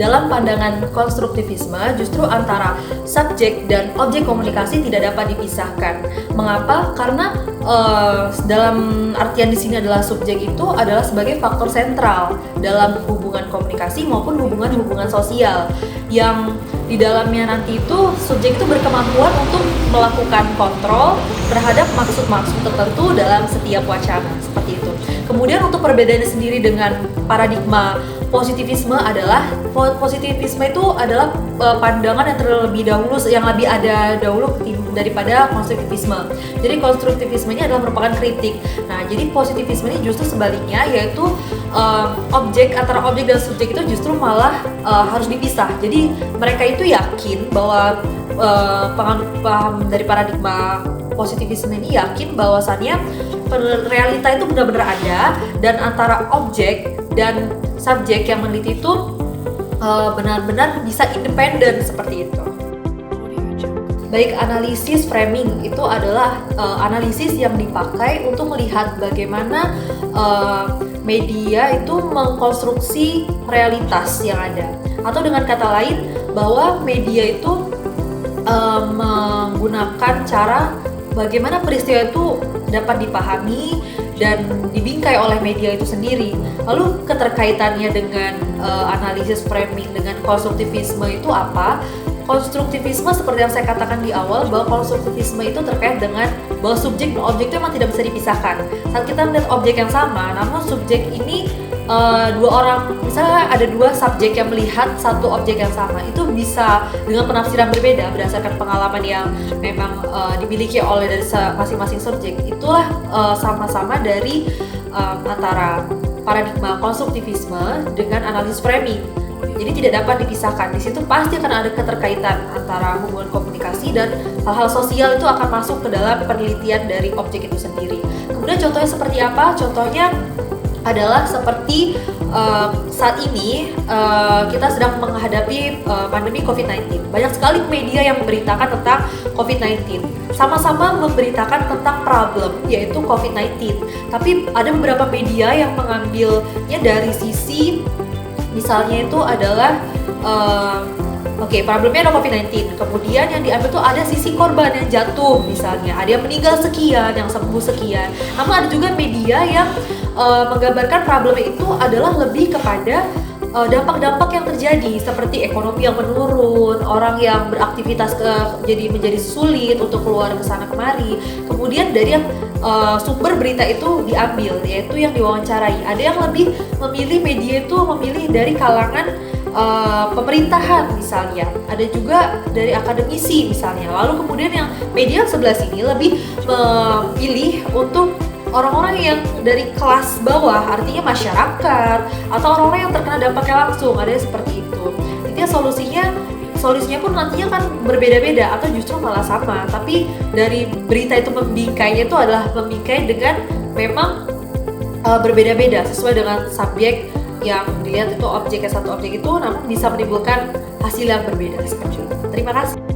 dalam pandangan konstruktivisme justru antara subjek dan objek komunikasi tidak dapat dipisahkan. Mengapa? Karena dalam artian di sini adalah subjek itu adalah sebagai faktor sentral dalam hubungan komunikasi maupun hubungan sosial, yang di dalamnya nanti itu subjek itu berkemampuan untuk melakukan kontrol terhadap maksud-maksud tertentu dalam setiap wacana, seperti itu. Kemudian untuk perbedaannya sendiri dengan paradigma positivisme adalah positivisme itu adalah pandangan yang terlebih dahulu, yang lebih ada dahulu daripada konstruktivisme. Jadi konstruktivisme ini adalah merupakan kritik. Nah, jadi positivisme ini justru sebaliknya, yaitu antara objek dan subjek itu justru malah harus dipisah. Jadi mereka itu yakin bahwa paham dari paradigma positivisme ini yakin bahwasannya realita itu benar-benar ada, dan antara objek dan subjek yang meneliti itu benar-benar bisa independen, seperti itu. Baik, analisis framing itu adalah analisis yang dipakai untuk melihat bagaimana media itu mengkonstruksi realitas yang ada, atau dengan kata lain bahwa media itu menggunakan cara bagaimana peristiwa itu dapat dipahami dan dibingkai oleh media itu sendiri. Lalu keterkaitannya dengan analisis framing dengan konstruktivisme itu apa? Konstruktivisme seperti yang saya katakan di awal, bahwa konstruktivisme itu terkait dengan bahwa subjek dan objek itu memang tidak bisa dipisahkan. Saat kita melihat objek yang sama, namun subjek ini dua orang, misalnya ada dua subjek yang melihat satu objek yang sama, itu bisa dengan penafsiran berbeda berdasarkan pengalaman yang memang dimiliki oleh dari masing-masing subjek. Itulah sama-sama dari antara paradigma konstruktivisme dengan analisis framing. Jadi tidak dapat dipisahkan. Di situ pasti akan ada keterkaitan antara hubungan komunikasi dan hal-hal sosial itu akan masuk ke dalam penelitian dari objek itu sendiri. Kemudian contohnya seperti apa? Contohnya adalah seperti saat ini kita sedang menghadapi pandemi COVID-19. Banyak sekali media yang memberitakan tentang COVID-19, sama-sama memberitakan tentang problem, yaitu COVID-19. Tapi ada beberapa media yang mengambilnya dari sisi, misalnya itu adalah problemnya ada COVID-19, kemudian yang diambil tuh ada sisi korban yang jatuh, misalnya ada yang meninggal sekian, yang sembuh sekian. Namun ada juga media yang menggambarkan problemnya itu adalah lebih kepada dampak-dampak yang terjadi, seperti ekonomi yang menurun, orang yang beraktivitas menjadi sulit untuk keluar ke sana kemari. Kemudian dari yang sumber berita itu diambil, yaitu yang diwawancarai. Ada yang lebih memilih media itu memilih dari kalangan pemerintahan misalnya, ada juga dari akademisi misalnya. Lalu kemudian yang media sebelah sini lebih memilih untuk orang-orang yang dari kelas bawah, artinya masyarakat atau orang-orang yang terkena dampaknya langsung, ada yang seperti itu. Intinya solusinya pun nantinya kan berbeda-beda atau justru malah sama, tapi dari berita itu membingkainya itu adalah membingkai dengan memang berbeda-beda sesuai dengan subjek yang dilihat itu, objeknya satu objek itu, namun bisa menimbulkan hasil yang berbeda seperti itu. Terima kasih.